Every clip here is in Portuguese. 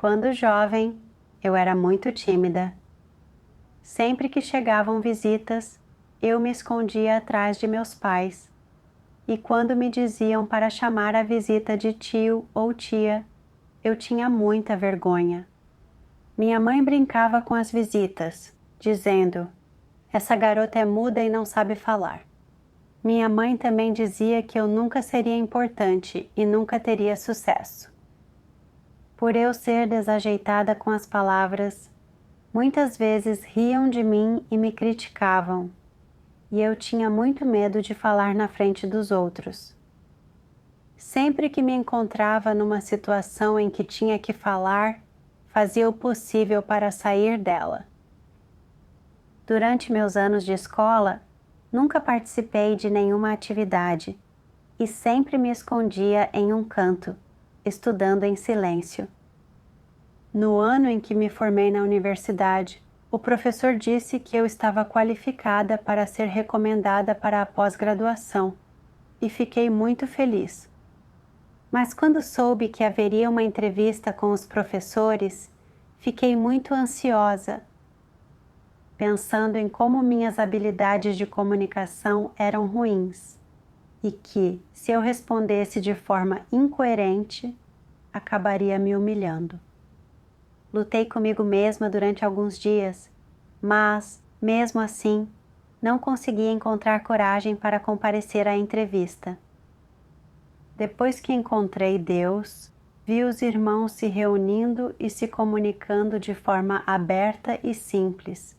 Quando jovem, eu era muito tímida. Sempre que chegavam visitas, eu me escondia atrás de meus pais. E quando me diziam para chamar a visita de tio ou tia, eu tinha muita vergonha. Minha mãe brincava com as visitas, dizendo: "Essa garota é muda e não sabe falar." Minha mãe também dizia que eu nunca seria importante e nunca teria sucesso. Por eu ser desajeitada com as palavras, muitas vezes riam de mim e me criticavam, e eu tinha muito medo de falar na frente dos outros. Sempre que me encontrava numa situação em que tinha que falar, fazia o possível para sair dela. Durante meus anos de escola, nunca participei de nenhuma atividade e sempre me escondia em um canto, estudando em silêncio. No ano em que me formei na universidade, o professor disse que eu estava qualificada para ser recomendada para a pós-graduação e fiquei muito feliz. Mas quando soube que haveria uma entrevista com os professores, fiquei muito ansiosa, pensando em como minhas habilidades de comunicação eram ruins e que, se eu respondesse de forma incoerente, acabaria me humilhando. Lutei comigo mesma durante alguns dias, mas, mesmo assim, não consegui encontrar coragem para comparecer à entrevista. Depois que encontrei Deus, vi os irmãos se reunindo e se comunicando de forma aberta e simples,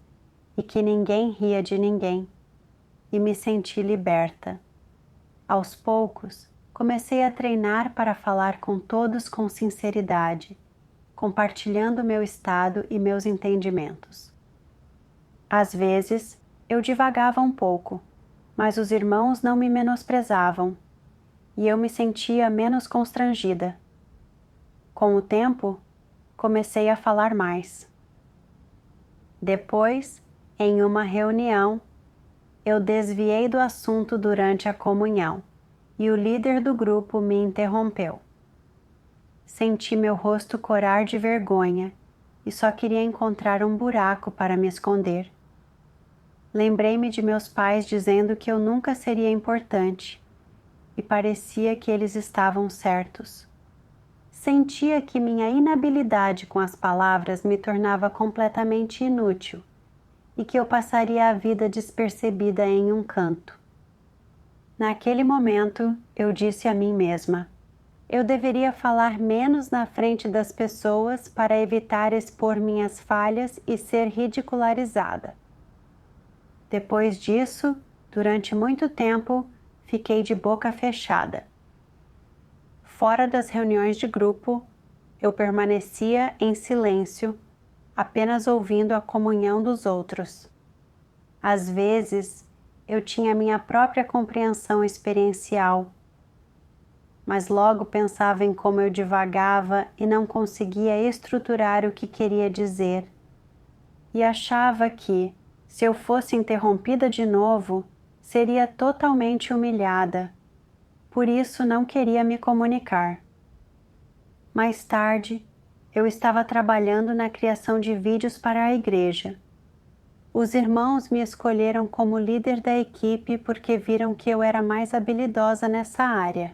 e que ninguém ria de ninguém, e me senti liberta. Aos poucos, comecei a treinar para falar com todos com sinceridade, compartilhando meu estado e meus entendimentos. Às vezes, eu divagava um pouco, mas os irmãos não me menosprezavam, e eu me sentia menos constrangida. Com o tempo, comecei a falar mais. Depois, em uma reunião, eu desviei do assunto durante a comunhão, e o líder do grupo me interrompeu. Senti meu rosto corar de vergonha e só queria encontrar um buraco para me esconder. Lembrei-me de meus pais dizendo que eu nunca seria importante e parecia que eles estavam certos. Sentia que minha inabilidade com as palavras me tornava completamente inútil e que eu passaria a vida despercebida em um canto. Naquele momento, eu disse a mim mesma: eu deveria falar menos na frente das pessoas para evitar expor minhas falhas e ser ridicularizada. Depois disso, durante muito tempo, fiquei de boca fechada. Fora das reuniões de grupo, eu permanecia em silêncio, apenas ouvindo a comunhão dos outros. Às vezes, eu tinha minha própria compreensão experiencial, mas logo pensava em como eu divagava e não conseguia estruturar o que queria dizer. E achava que, se eu fosse interrompida de novo, seria totalmente humilhada. Por isso não queria me comunicar. Mais tarde, eu estava trabalhando na criação de vídeos para a igreja. Os irmãos me escolheram como líder da equipe porque viram que eu era mais habilidosa nessa área.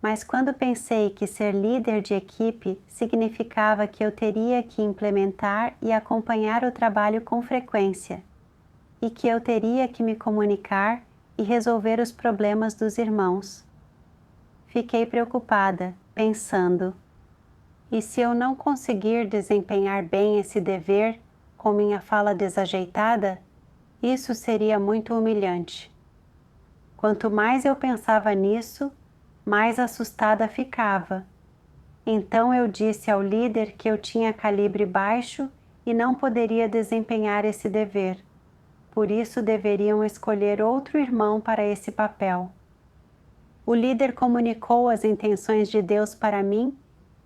Mas quando pensei que ser líder de equipe significava que eu teria que implementar e acompanhar o trabalho com frequência, e que eu teria que me comunicar e resolver os problemas dos irmãos, fiquei preocupada, pensando: e se eu não conseguir desempenhar bem esse dever com minha fala desajeitada, isso seria muito humilhante. Quanto mais eu pensava nisso, mais assustada ficava. Então eu disse ao líder que eu tinha calibre baixo e não poderia desempenhar esse dever. Por isso deveriam escolher outro irmão para esse papel. O líder comunicou as intenções de Deus para mim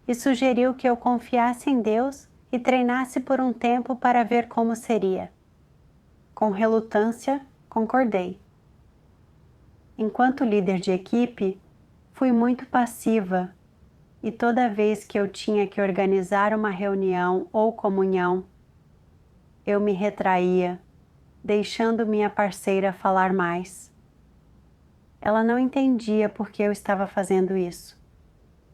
e sugeriu que eu confiasse em Deus e treinasse por um tempo para ver como seria. Com relutância, concordei. Enquanto líder de equipe, fui muito passiva, e toda vez que eu tinha que organizar uma reunião ou comunhão, eu me retraía, deixando minha parceira falar mais. Ela não entendia por que eu estava fazendo isso.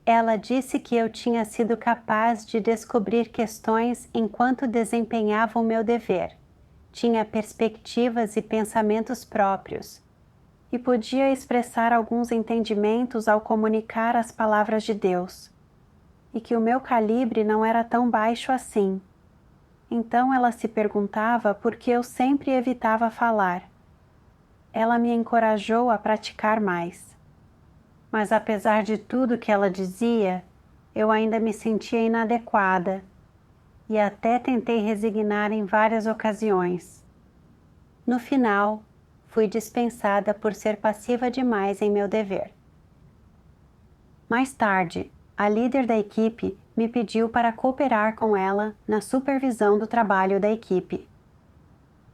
Ela disse que eu tinha sido capaz de descobrir questões enquanto desempenhava o meu dever, tinha perspectivas e pensamentos próprios, e podia expressar alguns entendimentos ao comunicar as palavras de Deus, e que o meu calibre não era tão baixo assim. Então ela se perguntava por que eu sempre evitava falar. Ela me encorajou a praticar mais. Mas apesar de tudo que ela dizia, eu ainda me sentia inadequada e até tentei resignar em várias ocasiões. No final, fui dispensada por ser passiva demais em meu dever. Mais tarde, a líder da equipe me pediu para cooperar com ela na supervisão do trabalho da equipe.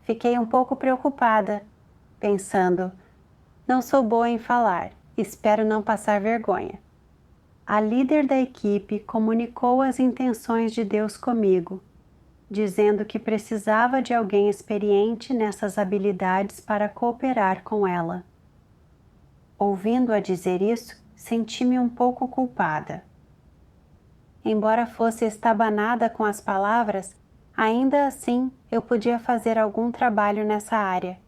Fiquei um pouco preocupada, pensando, não sou boa em falar, espero não passar vergonha. A líder da equipe comunicou as intenções de Deus comigo, dizendo que precisava de alguém experiente nessas habilidades para cooperar com ela. Ouvindo-a dizer isso, senti-me um pouco culpada. Embora fosse estabanada com as palavras, ainda assim eu podia fazer algum trabalho nessa área.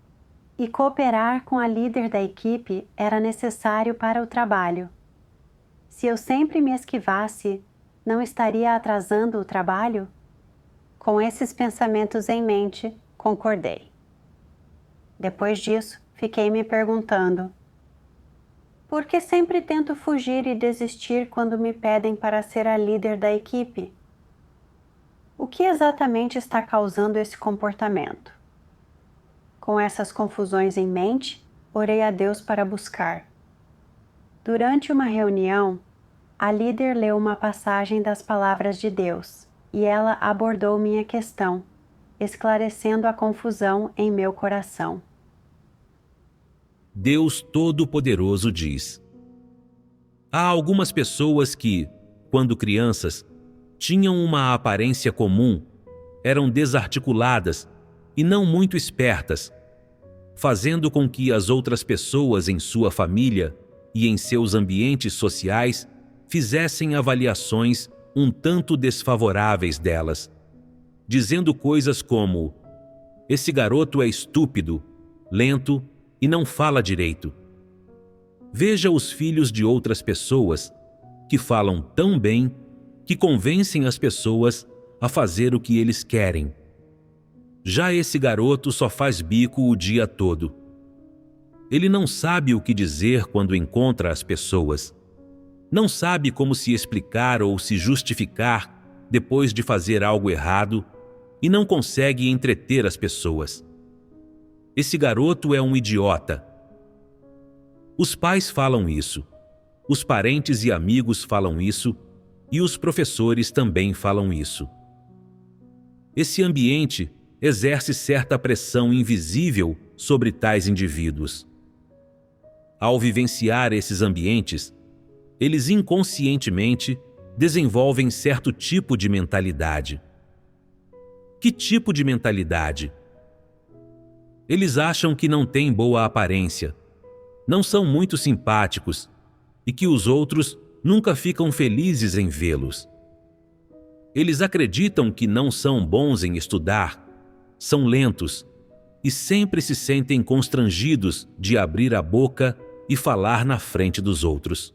E cooperar com a líder da equipe era necessário para o trabalho. Se eu sempre me esquivasse, não estaria atrasando o trabalho? Com esses pensamentos em mente, concordei. Depois disso, fiquei me perguntando: por que sempre tento fugir e desistir quando me pedem para ser a líder da equipe? O que exatamente está causando esse comportamento? Com essas confusões em mente, orei a Deus para buscar. Durante uma reunião, a líder leu uma passagem das palavras de Deus e ela abordou minha questão, esclarecendo a confusão em meu coração. Deus Todo-Poderoso diz: há algumas pessoas que, quando crianças, tinham uma aparência comum, eram desarticuladas e não muito espertas, fazendo com que as outras pessoas em sua família e em seus ambientes sociais fizessem avaliações um tanto desfavoráveis delas, dizendo coisas como: esse garoto é estúpido, lento e não fala direito. Veja os filhos de outras pessoas que falam tão bem que convencem as pessoas a fazer o que eles querem. Já esse garoto só faz bico o dia todo. Ele não sabe o que dizer quando encontra as pessoas. Não sabe como se explicar ou se justificar depois de fazer algo errado e não consegue entreter as pessoas. Esse garoto é um idiota. Os pais falam isso, os parentes e amigos falam isso e os professores também falam isso. Esse ambiente exerce certa pressão invisível sobre tais indivíduos. Ao vivenciar esses ambientes, eles inconscientemente desenvolvem certo tipo de mentalidade. Que tipo de mentalidade? Eles acham que não têm boa aparência, não são muito simpáticos e que os outros nunca ficam felizes em vê-los. Eles acreditam que não são bons em estudar, são lentos e sempre se sentem constrangidos de abrir a boca e falar na frente dos outros.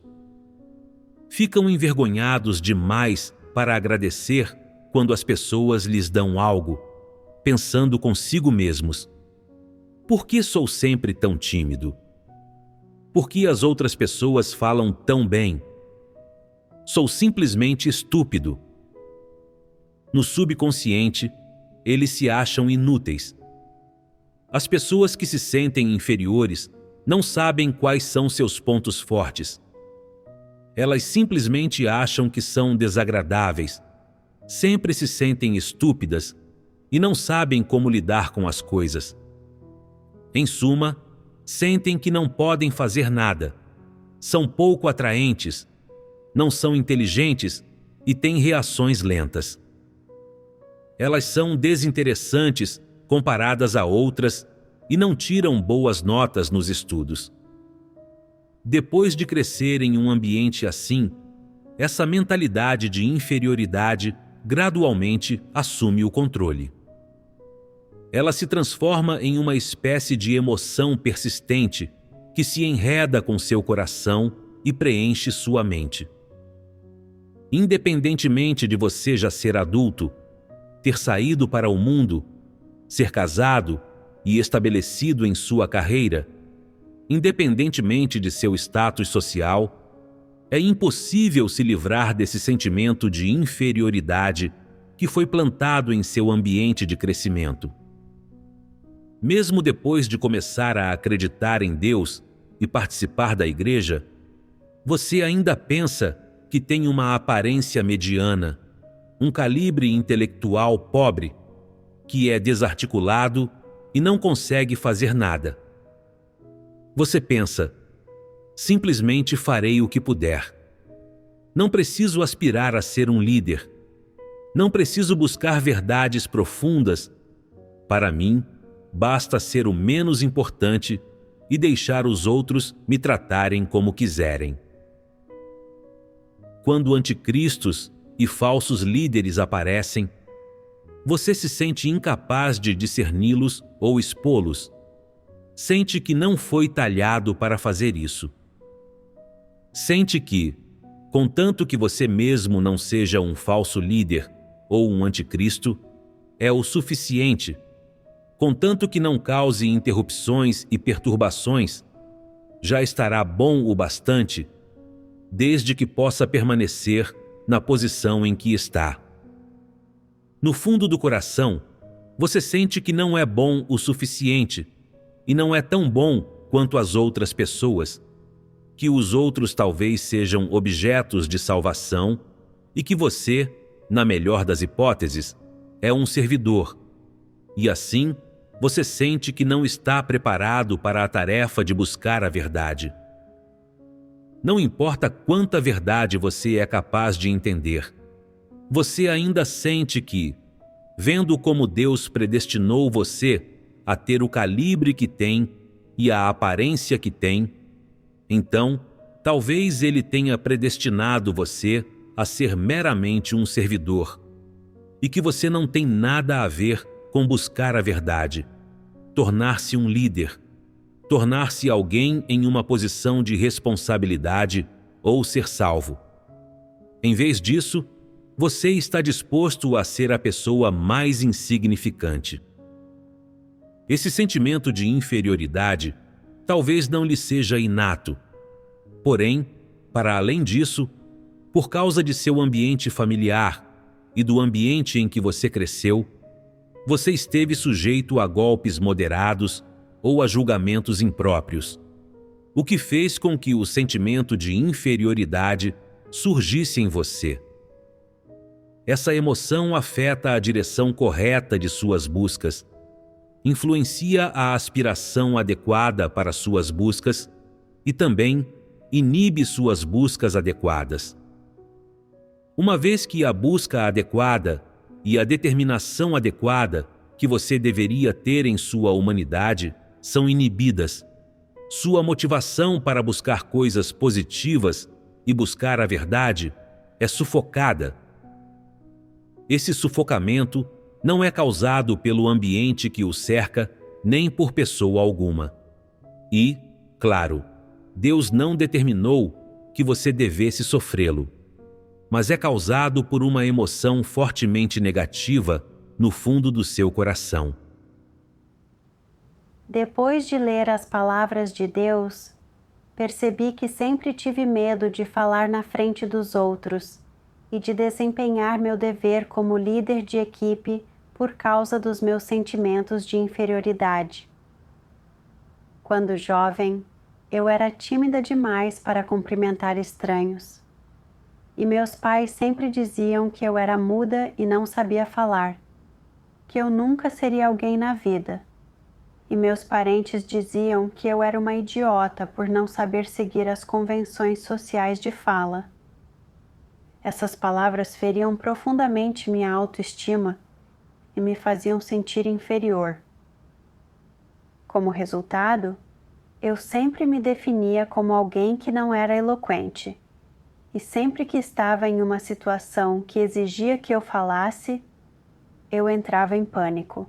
Ficam envergonhados demais para agradecer quando as pessoas lhes dão algo, pensando consigo mesmos: por que sou sempre tão tímido? Por que as outras pessoas falam tão bem? Sou simplesmente estúpido. No subconsciente, eles se acham inúteis. As pessoas que se sentem inferiores não sabem quais são seus pontos fortes. Elas simplesmente acham que são desagradáveis, sempre se sentem estúpidas e não sabem como lidar com as coisas. Em suma, sentem que não podem fazer nada, são pouco atraentes, não são inteligentes e têm reações lentas. Elas são desinteressantes comparadas a outras e não tiram boas notas nos estudos. Depois de crescer em um ambiente assim, essa mentalidade de inferioridade gradualmente assume o controle. Ela se transforma em uma espécie de emoção persistente que se enreda com seu coração e preenche sua mente. Independentemente de você já ser adulto, ter saído para o mundo, ser casado e estabelecido em sua carreira, independentemente de seu status social, é impossível se livrar desse sentimento de inferioridade que foi plantado em seu ambiente de crescimento. Mesmo depois de começar a acreditar em Deus e participar da igreja, você ainda pensa que tem uma aparência mediana, um calibre intelectual pobre, que é desarticulado e não consegue fazer nada. Você pensa, simplesmente farei o que puder. Não preciso aspirar a ser um líder. Não preciso buscar verdades profundas. Para mim, basta ser o menos importante e deixar os outros me tratarem como quiserem. Quando anticristos e falsos líderes aparecem, você se sente incapaz de discerni-los ou expô-los. Sente que não foi talhado para fazer isso. Sente que, contanto que você mesmo não seja um falso líder ou um anticristo, é o suficiente. Contanto que não cause interrupções e perturbações, já estará bom o bastante, desde que possa permanecer na posição em que está. No fundo do coração, você sente que não é bom o suficiente e não é tão bom quanto as outras pessoas, que os outros talvez sejam objetos de salvação e que você, na melhor das hipóteses, é um servidor. E assim, você sente que não está preparado para a tarefa de buscar a verdade. Não importa quanta verdade você é capaz de entender, você ainda sente que, vendo como Deus predestinou você a ter o calibre que tem e a aparência que tem, então, talvez Ele tenha predestinado você a ser meramente um servidor, e que você não tem nada a ver com buscar a verdade, tornar-se um líder, tornar-se alguém em uma posição de responsabilidade ou ser salvo. Em vez disso, você está disposto a ser a pessoa mais insignificante. Esse sentimento de inferioridade talvez não lhe seja inato. Porém, para além disso, por causa de seu ambiente familiar e do ambiente em que você cresceu, você esteve sujeito a golpes moderados ou a julgamentos impróprios, o que fez com que o sentimento de inferioridade surgisse em você. Essa emoção afeta a direção correta de suas buscas, influencia a aspiração adequada para suas buscas e também inibe suas buscas adequadas. Uma vez que a busca adequada e a determinação adequada que você deveria ter em sua humanidade são inibidas, sua motivação para buscar coisas positivas e buscar a verdade é sufocada. Esse sufocamento não é causado pelo ambiente que o cerca nem por pessoa alguma. E, claro, Deus não determinou que você devesse sofrê-lo, mas é causado por uma emoção fortemente negativa no fundo do seu coração. Depois de ler as palavras de Deus, percebi que sempre tive medo de falar na frente dos outros e de desempenhar meu dever como líder de equipe por causa dos meus sentimentos de inferioridade. Quando jovem, eu era tímida demais para cumprimentar estranhos. E meus pais sempre diziam que eu era muda e não sabia falar, que eu nunca seria alguém na vida. E meus parentes diziam que eu era uma idiota por não saber seguir as convenções sociais de fala. Essas palavras feriam profundamente minha autoestima e me faziam sentir inferior. Como resultado, eu sempre me definia como alguém que não era eloquente, e sempre que estava em uma situação que exigia que eu falasse, eu entrava em pânico.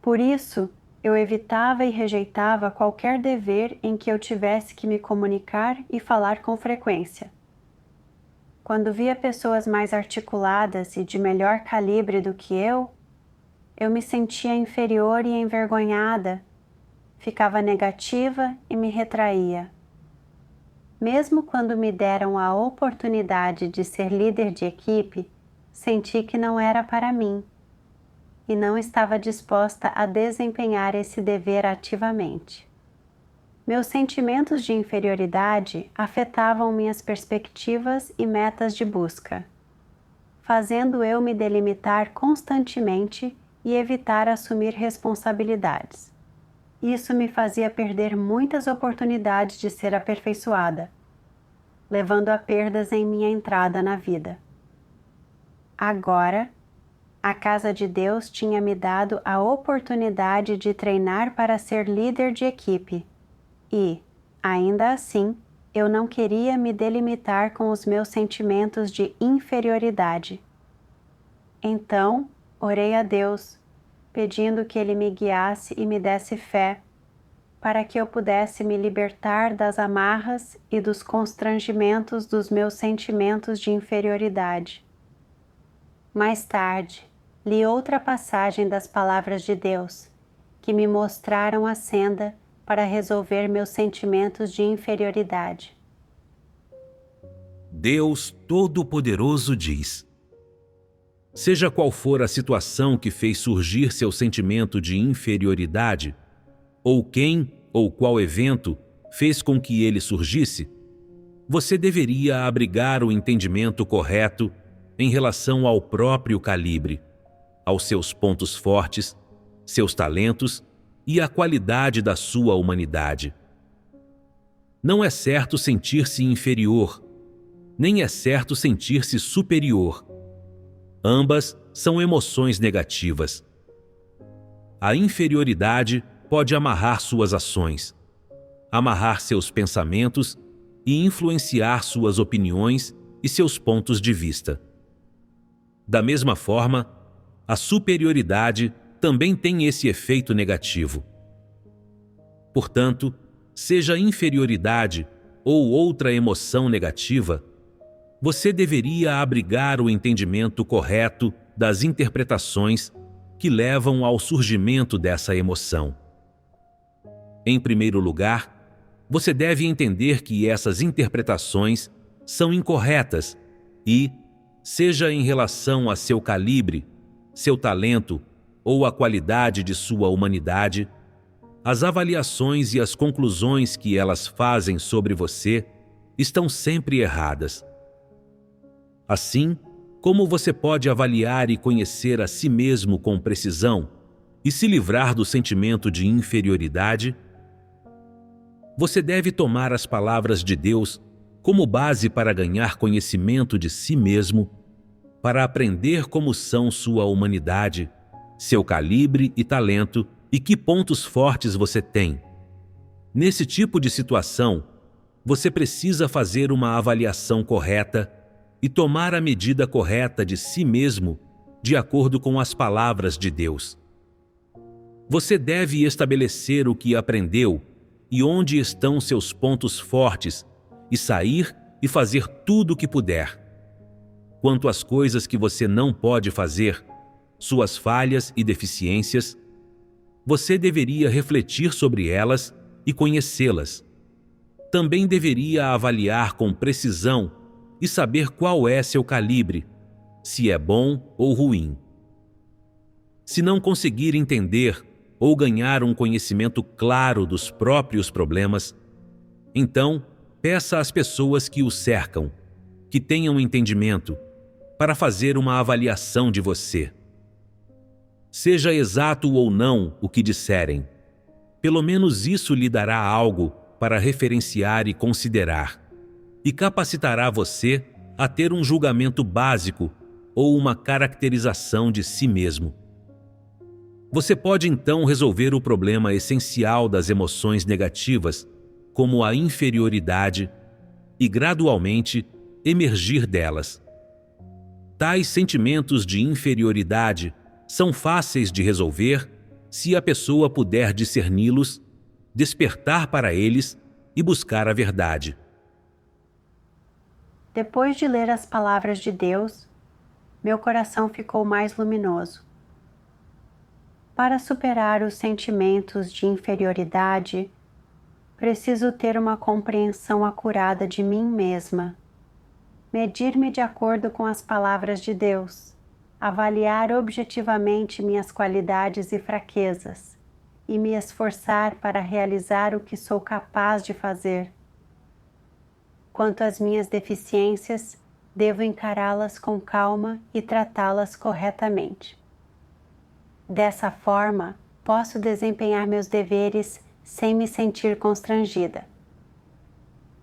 Por isso, eu evitava e rejeitava qualquer dever em que eu tivesse que me comunicar e falar com frequência. Quando via pessoas mais articuladas e de melhor calibre do que eu me sentia inferior e envergonhada, ficava negativa e me retraía. Mesmo quando me deram a oportunidade de ser líder de equipe, senti que não era para mim e não estava disposta a desempenhar esse dever ativamente. Meus sentimentos de inferioridade afetavam minhas perspectivas e metas de busca, fazendo eu me delimitar constantemente e evitar assumir responsabilidades. Isso me fazia perder muitas oportunidades de ser aperfeiçoada, levando a perdas em minha entrada na vida. Agora, a Casa de Deus tinha me dado a oportunidade de treinar para ser líder de equipe e, ainda assim, eu não queria me delimitar com os meus sentimentos de inferioridade. Então, orei a Deus, pedindo que Ele me guiasse e me desse fé, para que eu pudesse me libertar das amarras e dos constrangimentos dos meus sentimentos de inferioridade. Mais tarde, li outra passagem das palavras de Deus, que me mostraram a senda para resolver meus sentimentos de inferioridade. Deus Todo-Poderoso diz: seja qual for a situação que fez surgir seu sentimento de inferioridade, ou quem ou qual evento fez com que ele surgisse, você deveria abrigar o entendimento correto em relação ao próprio calibre, aos seus pontos fortes, seus talentos e à qualidade da sua humanidade. Não é certo sentir-se inferior, nem é certo sentir-se superior. Ambas são emoções negativas. A inferioridade pode amarrar suas ações, amarrar seus pensamentos e influenciar suas opiniões e seus pontos de vista. Da mesma forma, a superioridade também tem esse efeito negativo. Portanto, seja inferioridade ou outra emoção negativa, você deveria abrigar o entendimento correto das interpretações que levam ao surgimento dessa emoção. Em primeiro lugar, você deve entender que essas interpretações são incorretas e, seja em relação a seu calibre, seu talento ou a qualidade de sua humanidade, as avaliações e as conclusões que elas fazem sobre você estão sempre erradas. Assim, como você pode avaliar e conhecer a si mesmo com precisão e se livrar do sentimento de inferioridade? Você deve tomar as palavras de Deus como base para ganhar conhecimento de si mesmo, para aprender como são sua humanidade, seu calibre e talento e que pontos fortes você tem. Nesse tipo de situação, você precisa fazer uma avaliação correta e tomar a medida correta de si mesmo de acordo com as palavras de Deus. Você deve estabelecer o que aprendeu e onde estão seus pontos fortes e sair e fazer tudo o que puder. Quanto às coisas que você não pode fazer, suas falhas e deficiências, você deveria refletir sobre elas e conhecê-las. Também deveria avaliar com precisão e saber qual é seu calibre, se é bom ou ruim. Se não conseguir entender ou ganhar um conhecimento claro dos próprios problemas, então peça às pessoas que o cercam, que tenham entendimento, para fazer uma avaliação de você. Seja exato ou não o que disserem, pelo menos isso lhe dará algo para referenciar e considerar, e capacitará você a ter um julgamento básico ou uma caracterização de si mesmo. Você pode então resolver o problema essencial das emoções negativas, como a inferioridade, e gradualmente emergir delas. Tais sentimentos de inferioridade são fáceis de resolver se a pessoa puder discerni-los, despertar para eles e buscar a verdade. Depois de ler as palavras de Deus, meu coração ficou mais luminoso. Para superar os sentimentos de inferioridade, preciso ter uma compreensão acurada de mim mesma, medir-me de acordo com as palavras de Deus, avaliar objetivamente minhas qualidades e fraquezas e me esforçar para realizar o que sou capaz de fazer. Quanto às minhas deficiências, devo encará-las com calma e tratá-las corretamente. Dessa forma, posso desempenhar meus deveres sem me sentir constrangida.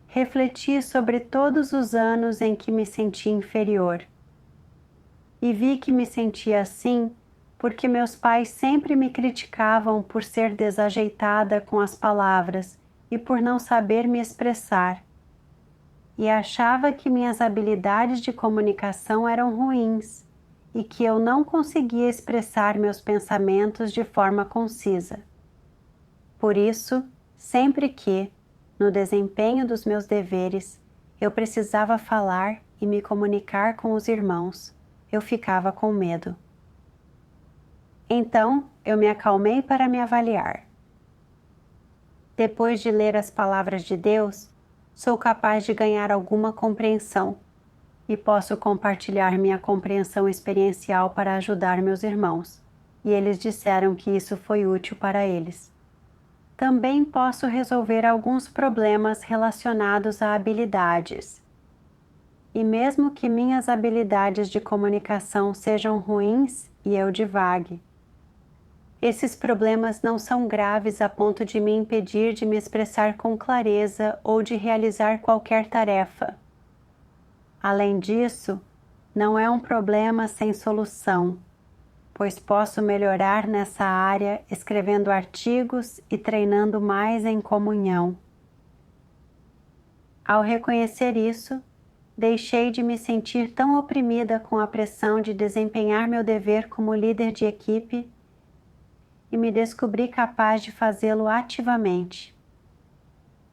Refleti sobre todos os anos em que me senti inferior e vi que me sentia assim porque meus pais sempre me criticavam por ser desajeitada com as palavras e por não saber me expressar, e achava que minhas habilidades de comunicação eram ruins e que eu não conseguia expressar meus pensamentos de forma concisa. Por isso, sempre que, no desempenho dos meus deveres, eu precisava falar e me comunicar com os irmãos, eu ficava com medo. Então, eu me acalmei para me avaliar. Depois de ler as palavras de Deus, sou capaz de ganhar alguma compreensão e posso compartilhar minha compreensão experiencial para ajudar meus irmãos, e eles disseram que isso foi útil para eles. Também posso resolver alguns problemas relacionados a habilidades. E mesmo que minhas habilidades de comunicação sejam ruins e eu divague, esses problemas não são graves a ponto de me impedir de me expressar com clareza ou de realizar qualquer tarefa. Além disso, não é um problema sem solução, pois posso melhorar nessa área escrevendo artigos e treinando mais em comunhão. Ao reconhecer isso, deixei de me sentir tão oprimida com a pressão de desempenhar meu dever como líder de equipe e me descobri capaz de fazê-lo ativamente.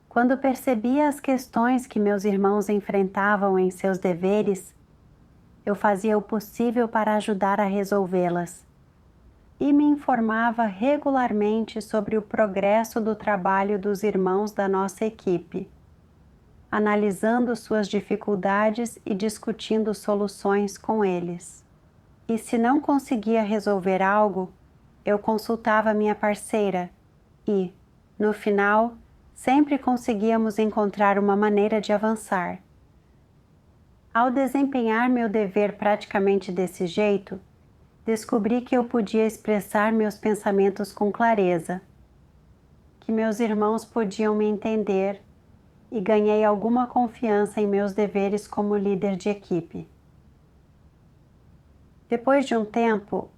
Quando percebia as questões que meus irmãos enfrentavam em seus deveres, eu fazia o possível para ajudar a resolvê-las e me informava regularmente sobre o progresso do trabalho dos irmãos da nossa equipe, analisando suas dificuldades e discutindo soluções com eles. E se não conseguia resolver algo, eu consultava minha parceira e, no final, sempre conseguíamos encontrar uma maneira de avançar. Ao desempenhar meu dever praticamente desse jeito, descobri que eu podia expressar meus pensamentos com clareza, que meus irmãos podiam me entender e ganhei alguma confiança em meus deveres como líder de equipe. Depois de um tempo,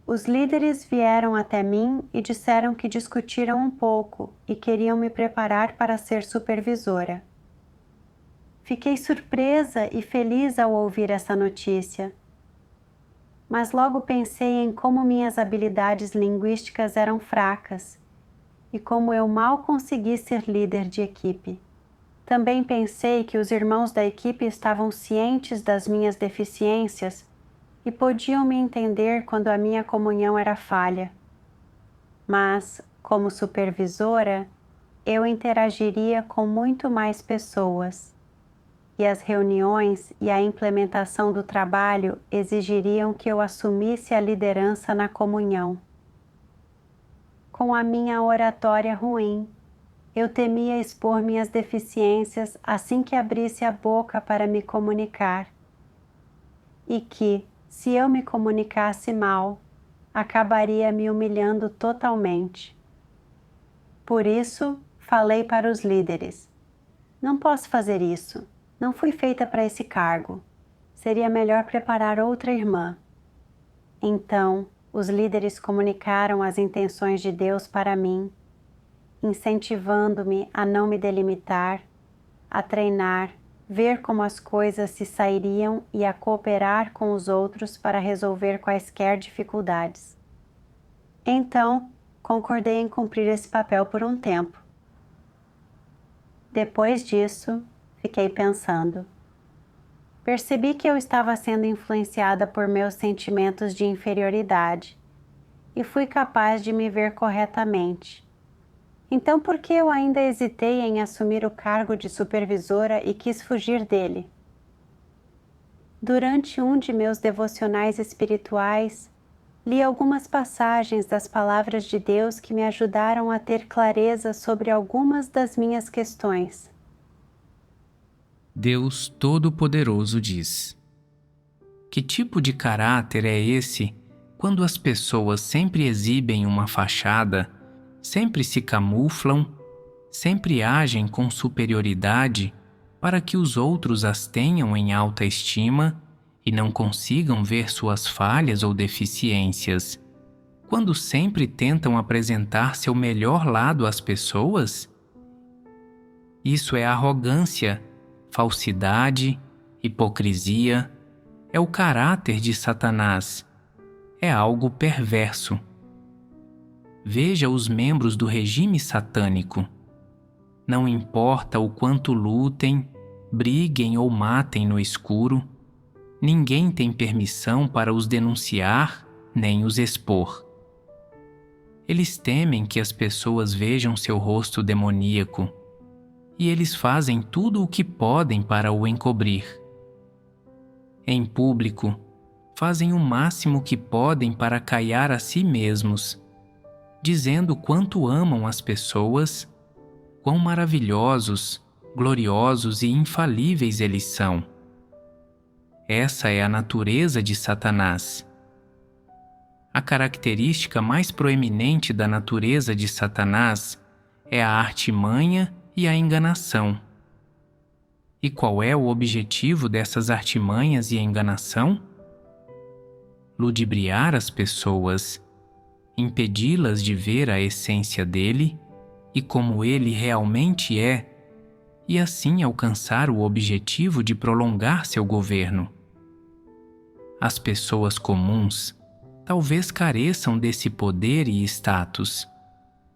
os líderes vieram até mim e disseram que discutiram um pouco e queriam me preparar para ser supervisora. Fiquei surpresa e feliz ao ouvir essa notícia, mas logo pensei em como minhas habilidades linguísticas eram fracas e como eu mal consegui ser líder de equipe. Também pensei que os irmãos da equipe estavam cientes das minhas deficiências e podiam me entender quando a minha comunhão era falha. Mas, como supervisora, eu interagiria com muito mais pessoas, e as reuniões e a implementação do trabalho exigiriam que eu assumisse a liderança na comunhão. Com a minha oratória ruim, eu temia expor minhas deficiências assim que abrisse a boca para me comunicar, e que, se eu me comunicasse mal, acabaria me humilhando totalmente. Por isso, falei para os líderes: não posso fazer isso. Não fui feita para esse cargo. Seria melhor preparar outra irmã. Então, os líderes comunicaram as intenções de Deus para mim, incentivando-me a não me delimitar, a treinar, ver como as coisas se sairiam e a cooperar com os outros para resolver quaisquer dificuldades. Então, concordei em cumprir esse papel por um tempo. Depois disso, fiquei pensando. Percebi que eu estava sendo influenciada por meus sentimentos de inferioridade e fui capaz de me ver corretamente. Então, por que eu ainda hesitei em assumir o cargo de supervisora e quis fugir dele? Durante um de meus devocionais espirituais, li algumas passagens das palavras de Deus que me ajudaram a ter clareza sobre algumas das minhas questões. Deus Todo-Poderoso diz: que tipo de caráter é esse quando as pessoas sempre exibem uma fachada, sempre se camuflam, sempre agem com superioridade para que os outros as tenham em alta estima e não consigam ver suas falhas ou deficiências, quando sempre tentam apresentar seu melhor lado às pessoas? Isso é arrogância, falsidade, hipocrisia, é o caráter de Satanás, é algo perverso. Veja os membros do regime satânico. Não importa o quanto lutem, briguem ou matem no escuro, ninguém tem permissão para os denunciar nem os expor. Eles temem que as pessoas vejam seu rosto demoníaco e eles fazem tudo o que podem para o encobrir. Em público, fazem o máximo que podem para caiar a si mesmos, dizendo quanto amam as pessoas, quão maravilhosos, gloriosos e infalíveis eles são. Essa é a natureza de Satanás. A característica mais proeminente da natureza de Satanás é a artimanha e a enganação. E qual é o objetivo dessas artimanhas e enganação? Ludibriar as pessoas, impedi-las de ver a essência dele e como ele realmente é, e assim alcançar o objetivo de prolongar seu governo. As pessoas comuns talvez careçam desse poder e status,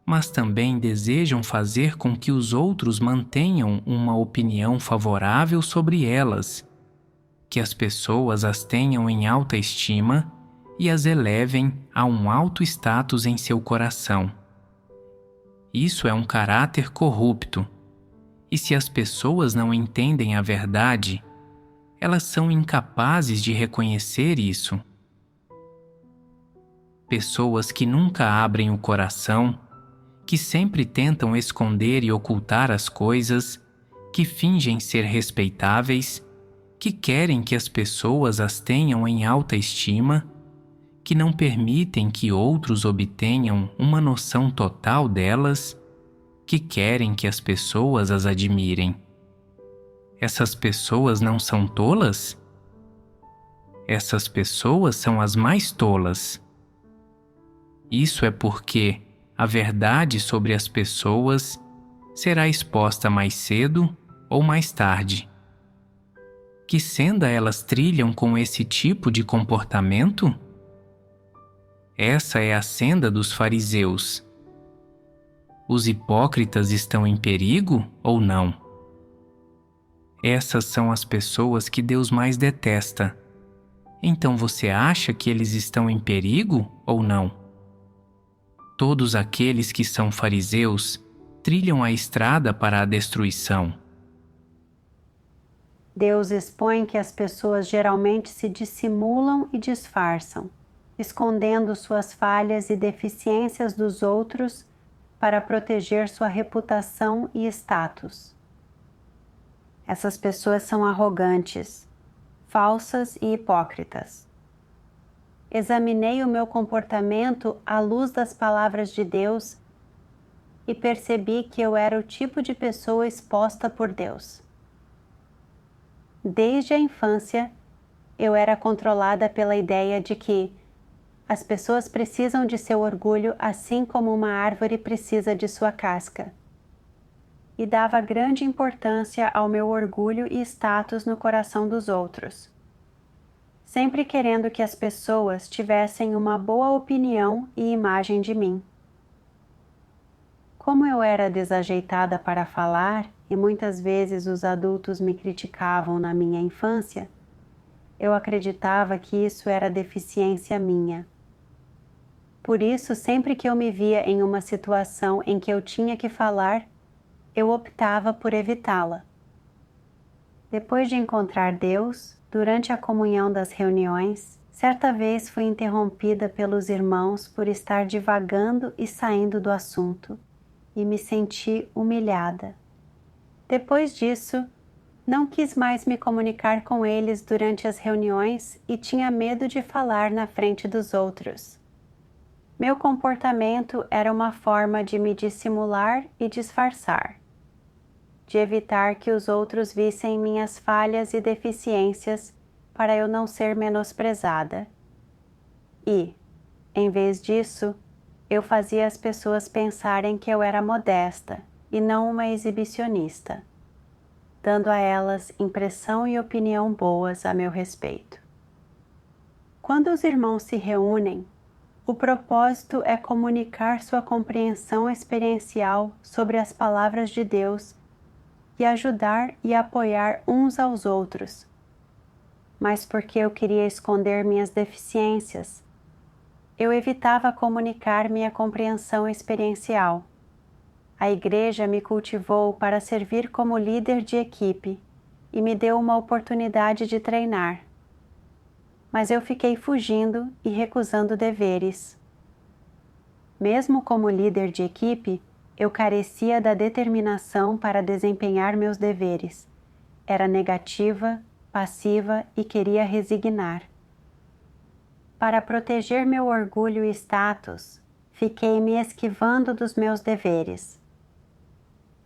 mas também desejam fazer com que os outros mantenham uma opinião favorável sobre elas, que as pessoas as tenham em alta estima e as elevem a um alto status em seu coração. Isso é um caráter corrupto, e se as pessoas não entendem a verdade, elas são incapazes de reconhecer isso. Pessoas que nunca abrem o coração, que sempre tentam esconder e ocultar as coisas, que fingem ser respeitáveis, que querem que as pessoas as tenham em alta estima, que não permitem que outros obtenham uma noção total delas, que querem que as pessoas as admirem. Essas pessoas não são tolas? Essas pessoas são as mais tolas. Isso é porque a verdade sobre as pessoas será exposta mais cedo ou mais tarde. Que senda elas trilham com esse tipo de comportamento? Essa é a senda dos fariseus. Os hipócritas estão em perigo ou não? Essas são as pessoas que Deus mais detesta. Então você acha que eles estão em perigo ou não? Todos aqueles que são fariseus trilham a estrada para a destruição. Deus expõe que as pessoas geralmente se dissimulam e disfarçam, escondendo suas falhas e deficiências dos outros para proteger sua reputação e status. Essas pessoas são arrogantes, falsas e hipócritas. Examinei o meu comportamento à luz das palavras de Deus e percebi que eu era o tipo de pessoa exposta por Deus. Desde a infância, eu era controlada pela ideia de que as pessoas precisam de seu orgulho assim como uma árvore precisa de sua casca. E dava grande importância ao meu orgulho e status no coração dos outros, sempre querendo que as pessoas tivessem uma boa opinião e imagem de mim. Como eu era desajeitada para falar e muitas vezes os adultos me criticavam na minha infância, eu acreditava que isso era deficiência minha. Por isso, sempre que eu me via em uma situação em que eu tinha que falar, eu optava por evitá-la. Depois de encontrar Deus, durante a comunhão das reuniões, certa vez fui interrompida pelos irmãos por estar divagando e saindo do assunto, e me senti humilhada. Depois disso, não quis mais me comunicar com eles durante as reuniões e tinha medo de falar na frente dos outros. Meu comportamento era uma forma de me dissimular e disfarçar, de evitar que os outros vissem minhas falhas e deficiências para eu não ser menosprezada. E, em vez disso, eu fazia as pessoas pensarem que eu era modesta e não uma exibicionista, dando a elas impressão e opinião boas a meu respeito. Quando os irmãos se reúnem, o propósito é comunicar sua compreensão experiencial sobre as palavras de Deus e ajudar e apoiar uns aos outros, mas porque eu queria esconder minhas deficiências, eu evitava comunicar minha compreensão experiencial. A igreja me cultivou para servir como líder de equipe e me deu uma oportunidade de treinar. Mas eu fiquei fugindo e recusando deveres. Mesmo como líder de equipe, eu carecia da determinação para desempenhar meus deveres. Era negativa, passiva e queria resignar. Para proteger meu orgulho e status, fiquei me esquivando dos meus deveres,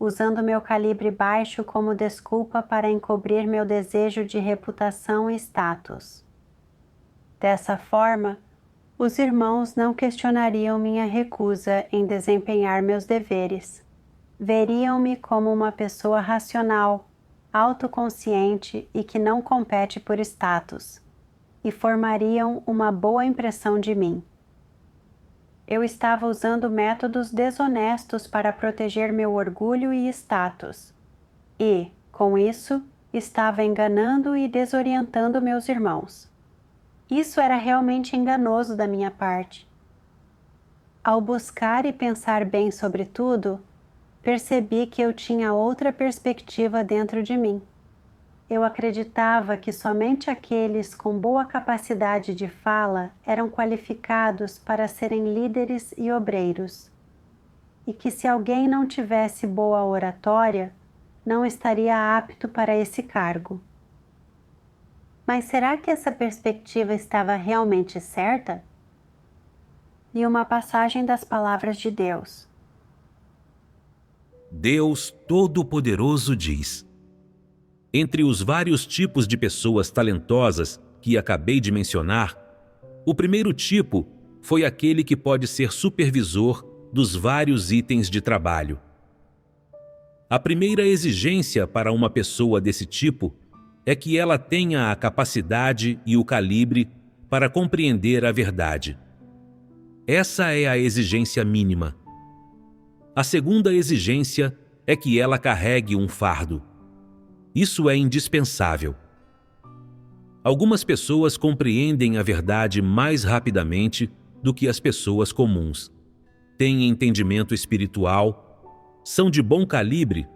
usando meu calibre baixo como desculpa para encobrir meu desejo de reputação e status. Dessa forma, os irmãos não questionariam minha recusa em desempenhar meus deveres. Veriam-me como uma pessoa racional, autoconsciente e que não compete por status, e formariam uma boa impressão de mim. Eu estava usando métodos desonestos para proteger meu orgulho e status, e, com isso, estava enganando e desorientando meus irmãos. Isso era realmente enganoso da minha parte. Ao buscar e pensar bem sobre tudo, percebi que eu tinha outra perspectiva dentro de mim. Eu acreditava que somente aqueles com boa capacidade de fala eram qualificados para serem líderes e obreiros, e que se alguém não tivesse boa oratória, não estaria apto para esse cargo. Mas será que essa perspectiva estava realmente certa? E uma passagem das palavras de Deus. Deus Todo-Poderoso diz: entre os vários tipos de pessoas talentosas que acabei de mencionar, o primeiro tipo foi aquele que pode ser supervisor dos vários itens de trabalho. A primeira exigência para uma pessoa desse tipo é que ela tenha a capacidade e o calibre para compreender a verdade. Essa é a exigência mínima. A segunda exigência é que ela carregue um fardo. Isso é indispensável. Algumas pessoas compreendem a verdade mais rapidamente do que as pessoas comuns. Têm entendimento espiritual, são de bom calibre,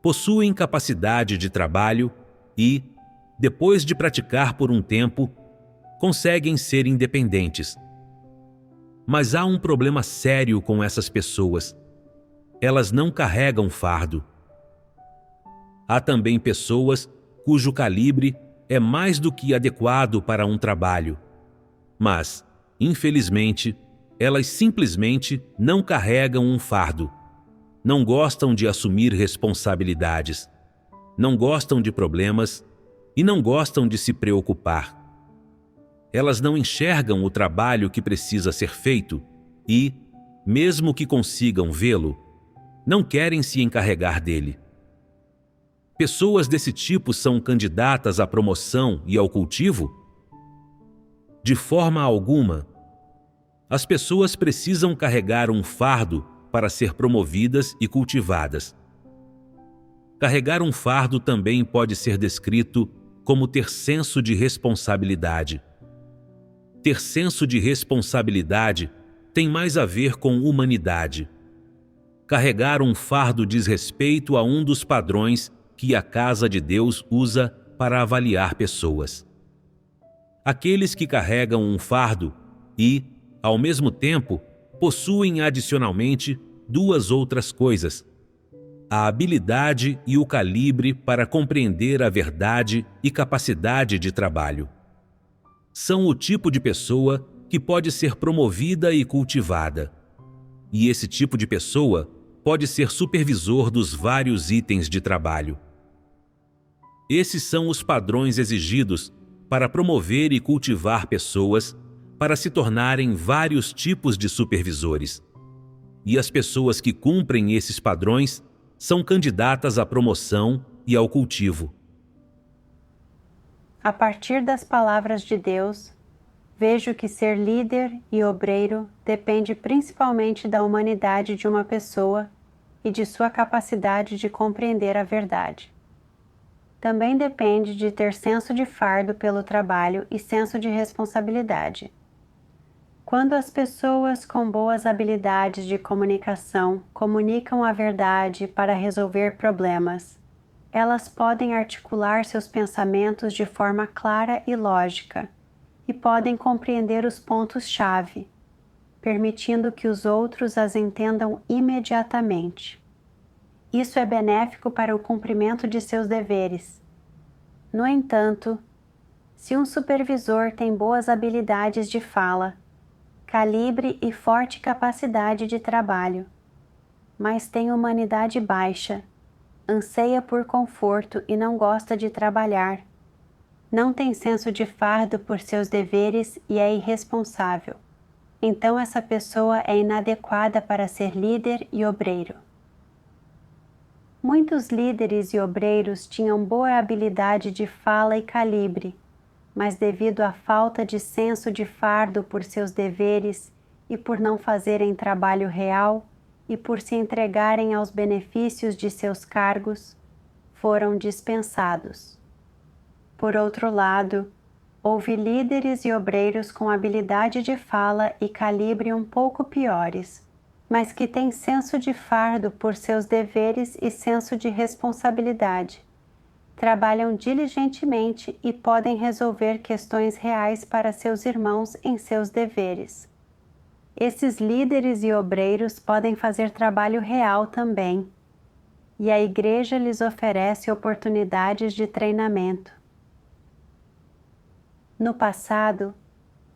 possuem capacidade de trabalho e, depois de praticar por um tempo, conseguem ser independentes. Mas há um problema sério com essas pessoas. Elas não carregam fardo. Há também pessoas cujo calibre é mais do que adequado para um trabalho, mas, infelizmente, elas simplesmente não carregam um fardo. Não gostam de assumir responsabilidades. Não gostam de problemas e não gostam de se preocupar. Elas não enxergam o trabalho que precisa ser feito e, mesmo que consigam vê-lo, não querem se encarregar dele. Pessoas desse tipo são candidatas à promoção e ao cultivo? De forma alguma. As pessoas precisam carregar um fardo para ser promovidas e cultivadas. Carregar um fardo também pode ser descrito como ter senso de responsabilidade. Ter senso de responsabilidade tem mais a ver com humanidade. Carregar um fardo diz respeito a um dos padrões que a Casa de Deus usa para avaliar pessoas. Aqueles que carregam um fardo e, ao mesmo tempo, possuem adicionalmente duas outras coisas: a habilidade e o calibre para compreender a verdade e capacidade de trabalho. São o tipo de pessoa que pode ser promovida e cultivada. E esse tipo de pessoa pode ser supervisor dos vários itens de trabalho. Esses são os padrões exigidos para promover e cultivar pessoas para se tornarem vários tipos de supervisores. E as pessoas que cumprem esses padrões são candidatas à promoção e ao cultivo. A partir das palavras de Deus, vejo que ser líder e obreiro depende principalmente da humanidade de uma pessoa e de sua capacidade de compreender a verdade. Também depende de ter senso de fardo pelo trabalho e senso de responsabilidade. Quando as pessoas com boas habilidades de comunicação comunicam a verdade para resolver problemas, elas podem articular seus pensamentos de forma clara e lógica e podem compreender os pontos-chave, permitindo que os outros as entendam imediatamente. Isso é benéfico para o cumprimento de seus deveres. No entanto, se um supervisor tem boas habilidades de fala, calibre e forte capacidade de trabalho, mas tem humanidade baixa, anseia por conforto e não gosta de trabalhar, não tem senso de fardo por seus deveres e é irresponsável, então essa pessoa é inadequada para ser líder e obreiro. Muitos líderes e obreiros tinham boa habilidade de fala e calibre, mas devido à falta de senso de fardo por seus deveres e por não fazerem trabalho real e por se entregarem aos benefícios de seus cargos, foram dispensados. Por outro lado, houve líderes e obreiros com habilidade de fala e calibre um pouco piores, mas que têm senso de fardo por seus deveres e senso de responsabilidade. Trabalham diligentemente e podem resolver questões reais para seus irmãos em seus deveres. Esses líderes e obreiros podem fazer trabalho real também, e a igreja lhes oferece oportunidades de treinamento. No passado,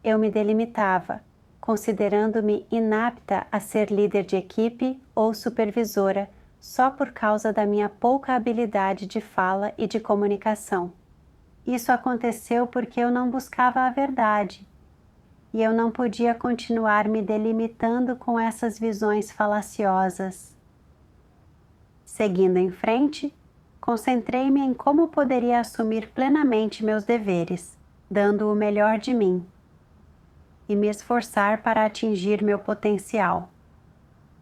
eu me delimitava, considerando-me inapta a ser líder de equipe ou supervisora só por causa da minha pouca habilidade de fala e de comunicação. Isso aconteceu porque eu não buscava a verdade, e eu não podia continuar me delimitando com essas visões falaciosas. Seguindo em frente, concentrei-me em como poderia assumir plenamente meus deveres, dando o melhor de mim, e me esforçar para atingir meu potencial.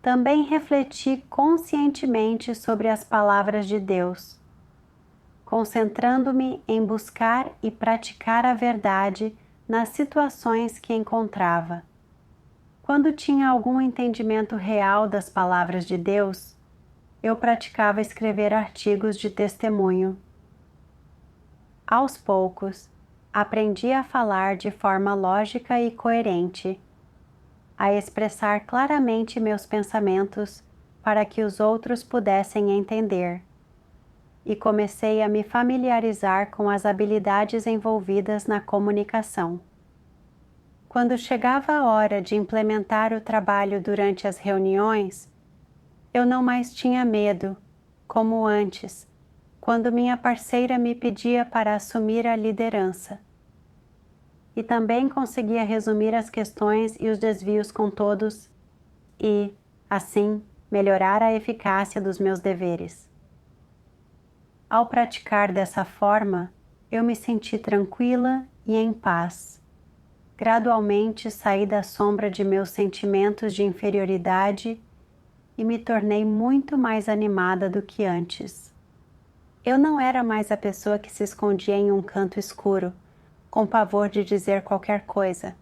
Também refleti conscientemente sobre as palavras de Deus, concentrando-me em buscar e praticar a verdade nas situações que encontrava. Quando tinha algum entendimento real das palavras de Deus, eu praticava escrever artigos de testemunho. Aos poucos, aprendi a falar de forma lógica e coerente, a expressar claramente meus pensamentos para que os outros pudessem entender, e comecei a me familiarizar com as habilidades envolvidas na comunicação. Quando chegava a hora de implementar o trabalho durante as reuniões, eu não mais tinha medo, como antes, quando minha parceira me pedia para assumir a liderança. E também conseguia resumir as questões e os desvios com todos e, assim, melhorar a eficácia dos meus deveres. Ao praticar dessa forma, eu me senti tranquila e em paz. Gradualmente saí da sombra de meus sentimentos de inferioridade e me tornei muito mais animada do que antes. Eu não era mais a pessoa que se escondia em um canto escuro, com pavor de dizer qualquer coisa.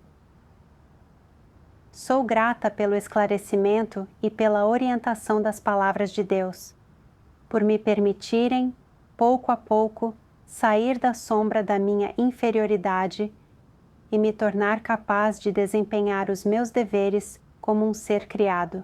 Sou grata pelo esclarecimento e pela orientação das palavras de Deus, por me permitirem, pouco a pouco, sair da sombra da minha inferioridade e me tornar capaz de desempenhar os meus deveres como um ser criado.